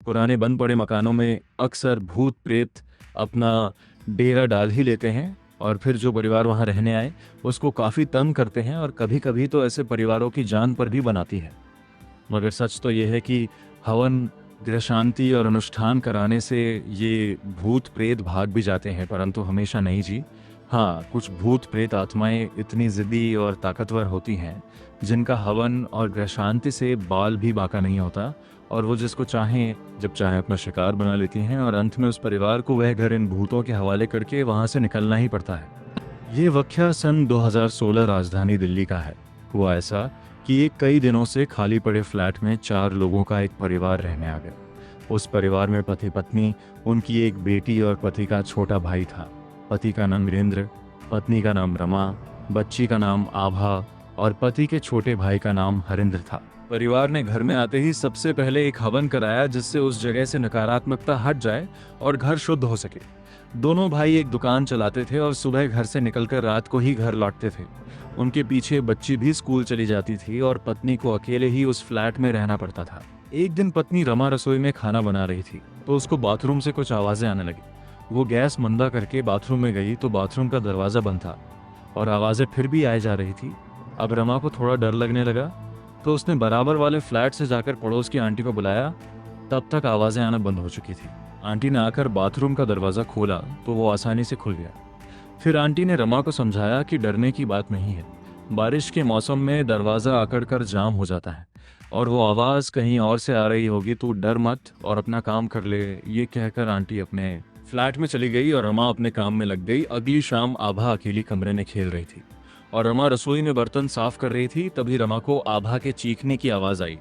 पुराने बंद पड़े मकानों में अक्सर भूत प्रेत अपना डेरा डाल ही लेते हैं और फिर जो परिवार वहां रहने आए उसको काफ़ी तंग करते हैं और कभी कभी तो ऐसे परिवारों की जान पर भी बनाती है। मगर सच तो ये है कि हवन, गृह शांति और अनुष्ठान कराने से ये भूत प्रेत भाग भी जाते हैं, परंतु हमेशा नहीं जी। हाँ, कुछ भूत प्रेत आत्माएं इतनी जिद्दी और ताकतवर होती हैं जिनका हवन और गृह शांति से बाल भी बाका नहीं होता, और वो जिसको चाहें जब चाहे अपना शिकार बना लेती हैं और अंत में उस परिवार को वह घर इन भूतों के हवाले करके वहाँ से निकलना ही पड़ता है। ये वाक़या सन 2016 राजधानी दिल्ली का है। हुआ ऐसा कि एक कई दिनों से खाली पड़े फ्लैट में 4 लोगों का एक परिवार रहने आ गया। उस परिवार में पति पत्नी, उनकी एक बेटी और पति का छोटा भाई था। पति का नाम वीरेंद्र, पत्नी का नाम रमा, बच्ची का नाम आभा और पति के छोटे भाई का नाम हरिंद्र था। परिवार ने घर में आते ही सबसे पहले एक हवन कराया जिससे उस जगह से नकारात्मकता हट जाए और घर शुद्ध हो सके। दोनों भाई एक दुकान चलाते थे और सुबह घर से निकलकर रात को ही घर लौटते थे। उनके पीछे बच्ची भी स्कूल चली जाती थी और पत्नी को अकेले ही उस फ्लैट में रहना पड़ता था। एक दिन पत्नी रमा रसोई में खाना बना रही थी तो उसको बाथरूम से कुछ आवाजें आने लगी। वो गैस मंदा करके बाथरूम में गई तो बाथरूम का दरवाजा बंद था और आवाजें फिर भी आए जा रही थी। अब रमा को थोड़ा डर लगने लगा तो उसने बराबर वाले फ्लैट से जाकर पड़ोस की आंटी को बुलाया। तब तक आवाजें आना बंद हो चुकी थी। आंटी ने आकर बाथरूम का दरवाज़ा खोला तो वो आसानी से खुल गया। फिर आंटी ने रमा को समझाया कि डरने की बात नहीं है, बारिश के मौसम में दरवाज़ा अकड़ कर जाम हो जाता है और वो आवाज़ कहीं और से आ रही होगी, तो डर मत और अपना काम कर ले। ये कहकर आंटी अपने फ्लैट में चली गई और रमा अपने काम में लग गई। अगली शाम आभा अकेली कमरे में खेल रही थी और रमा रसोई में बर्तन साफ कर रही थी। तभी रमा को आभा के चीखने की आवाज़ आई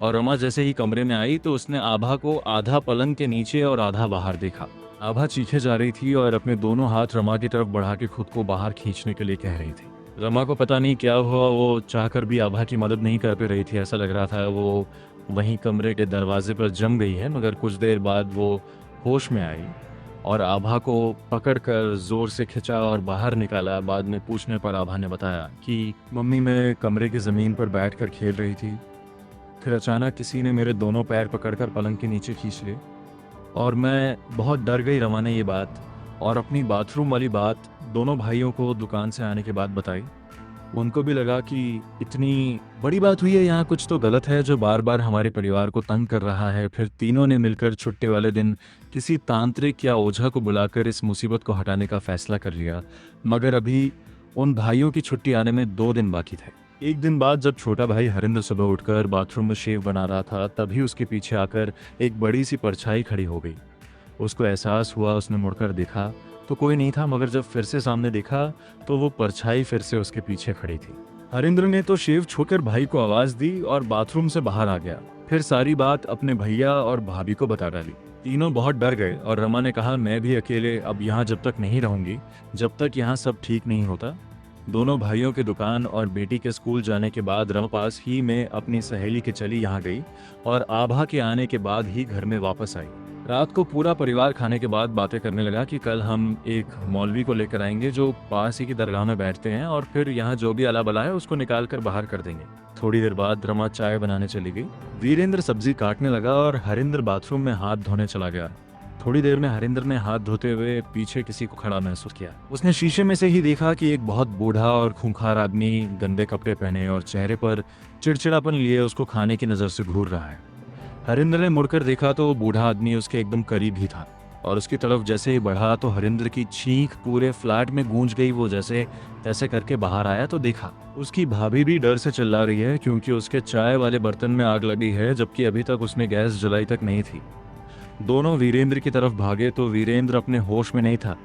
और रमा जैसे ही कमरे में आई तो उसने आभा को आधा पलंग के नीचे और आधा बाहर देखा। आभा चीखे जा रही थी और अपने दोनों हाथ रमा की तरफ बढ़ा के खुद को बाहर खींचने के लिए कह रही थी। रमा को पता नहीं क्या हुआ, वो चाहकर भी आभा की मदद नहीं कर पा रही थी। ऐसा लग रहा था वो वहीं कमरे के दरवाजे पर जम गई है। मगर कुछ देर बाद वो होश में आई और आभा को पकड़कर जोर से खींचा और बाहर निकाला। बाद में पूछने पर आभा ने बताया कि मम्मी, मैं कमरे की ज़मीन पर बैठकर खेल रही थी, फिर अचानक किसी ने मेरे दोनों पैर पकड़कर पलंग के नीचे खींच लिए और मैं बहुत डर गई। रमा ने ये बात और अपनी बाथरूम वाली बात दोनों भाइयों को दुकान से आने के बाद बताई। उनको भी लगा कि इतनी बड़ी बात हुई है, यहाँ कुछ तो गलत है जो बार बार हमारे परिवार को तंग कर रहा है। फिर तीनों ने मिलकर छुट्टी वाले दिन किसी तांत्रिक या ओझा को बुलाकर इस मुसीबत को हटाने का फैसला कर लिया। मगर अभी उन भाइयों की छुट्टी आने में 2 दिन बाकी थे। एक दिन बाद जब छोटा भाई हरिंद्र सुबह उठकर बाथरूम में शेव बना रहा था, तभी उसके पीछे आकर एक बड़ी सी परछाई खड़ी हो गई। उसको एहसास हुआ, उसने मुड़कर देखा तो कोई नहीं था, मगर जब फिर से सामने देखा तो वो परछाई फिर से उसके पीछे खड़ी थी। हरिंद्र ने तो शेव छोड़कर भाई को आवाज दी और बाथरूम से बाहर आ गया। फिर सारी बात अपने भैया और भाभी को बता डाली। तीनों बहुत डर गए और रमा ने कहा, मैं भी अकेले अब यहाँ जब तक नहीं रहूंगी, जब तक यहाँ सब ठीक नहीं होता। दोनों भाइयों के दुकान और बेटी के स्कूल जाने के बाद रमा पास ही में अपनी सहेली के चली यहाँ गई और आभा के आने के बाद ही घर में वापस आई। रात को पूरा परिवार खाने के बाद बातें करने लगा कि कल हम एक मौलवी को लेकर आएंगे जो पास ही की दरगाह में बैठते हैं और फिर यहाँ जो भी अला बला है उसको निकाल कर बाहर कर देंगे। थोड़ी देर बाद रमा चाय बनाने चली गई, वीरेंद्र सब्जी काटने लगा और हरिंद्र बाथरूम में हाथ धोने चला गया। थोड़ी देर में हरिंद्र ने हाथ धोते हुए पीछे किसी को खड़ा महसूस किया। उसने शीशे में से ही देखा कि एक बहुत बूढ़ा और खूंखार आदमी गंदे कपड़े पहने और चेहरे पर चिड़चिड़ापन लिए उसको खाने की नजर से घूर रहा है। हरिंद्र ने मुड़कर देखा तो बूढ़ा आदमी उसके एकदम करीब ही था और उसकी तरफ जैसे ही बढ़ा तो हरिंद्र की चीख पूरे फ्लैट में गूंज गई। वो जैसे तैसे करके बाहर आया तो देखा उसकी भाभी भी डर से चिल्ला रही है क्योंकि उसके चाय वाले बर्तन में आग लगी है, जबकि अभी तक उसने गैस जलाई तक नहीं थी। दोनों वीरेंद्र की तरफ भागे तो वीरेंद्र अपने होश में नहीं था।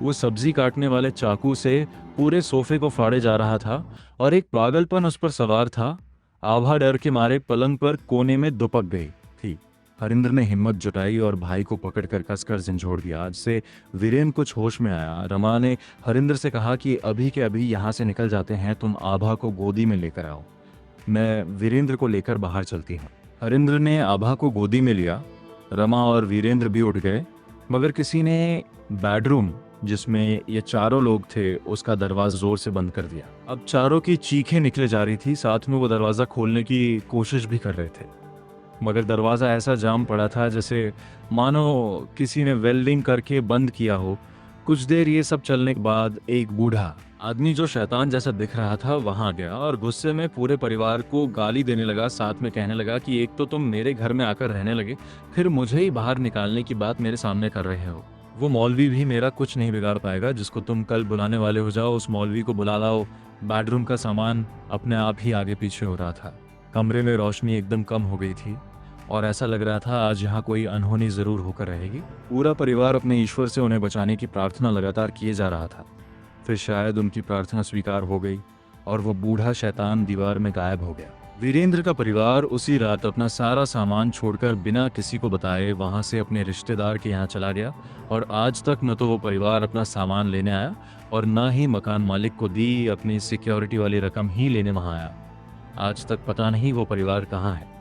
वो सब्जी काटने वाले चाकू से पूरे सोफे को फाड़े जा रहा था और एक पागलपन उस पर सवार था। आभा डर के मारे पलंग पर कोने में दुपक गई थी। हरिंद्र ने हिम्मत जुटाई और भाई को पकड़कर कसकर झंझोड़ दिया। आज से वीरेंद्र कुछ होश में आया। रमा ने हरिंद्र से कहा कि अभी के अभी यहाँ से निकल जाते हैं, तुम आभा को गोदी में लेकर आओ, मैं वीरेंद्र को लेकर बाहर चलती हूँ। हरिंद्र ने आभा को गोदी में लिया। रमा और वीरेंद्र भी उठ गए, मगर किसी ने बेडरूम जिसमें ये चारों लोग थे उसका दरवाजा जोर से बंद कर दिया। अब चारों की चीखें निकले जा रही थी, साथ में वो दरवाजा खोलने की कोशिश भी कर रहे थे। मगर दरवाज़ा ऐसा जाम पड़ा था जैसे मानो किसी ने वेल्डिंग करके बंद किया हो। कुछ देर ये सब चलने के बाद एक बूढ़ा आदमी जो शैतान जैसा दिख रहा था वहां गया और गुस्से में पूरे परिवार को गाली देने लगा। साथ में कहने लगा कि एक तो तुम मेरे घर में आकर रहने लगे, फिर मुझे ही बाहर निकालने की बात मेरे सामने कर रहे हो। वो मौलवी भी मेरा कुछ नहीं बिगाड़ पाएगा। जिसको तुम कल बुलाने वाले हो जाओ, उस मौलवी को बुला लाओ। बेडरूम का सामान अपने आप ही आगे पीछे हो रहा था। कमरे में रोशनी एकदम कम हो गई थी और ऐसा लग रहा था आज यहाँ कोई अनहोनी जरूर होकर रहेगी। पूरा परिवार अपने ईश्वर से उन्हें बचाने की प्रार्थना लगातार किए जा रहा था। फिर शायद उनकी प्रार्थना स्वीकार हो गई और वो बूढ़ा शैतान दीवार में गायब हो गया। वीरेंद्र का परिवार उसी रात अपना सारा सामान छोड़कर बिना किसी को बताए वहां से अपने रिश्तेदार के यहाँ चला गया और आज तक न तो वो परिवार अपना सामान लेने आया और न ही मकान मालिक को दी अपनी सिक्योरिटी वाली रकम ही लेने वहां आया। आज तक पता नहीं वो परिवार कहाँ है।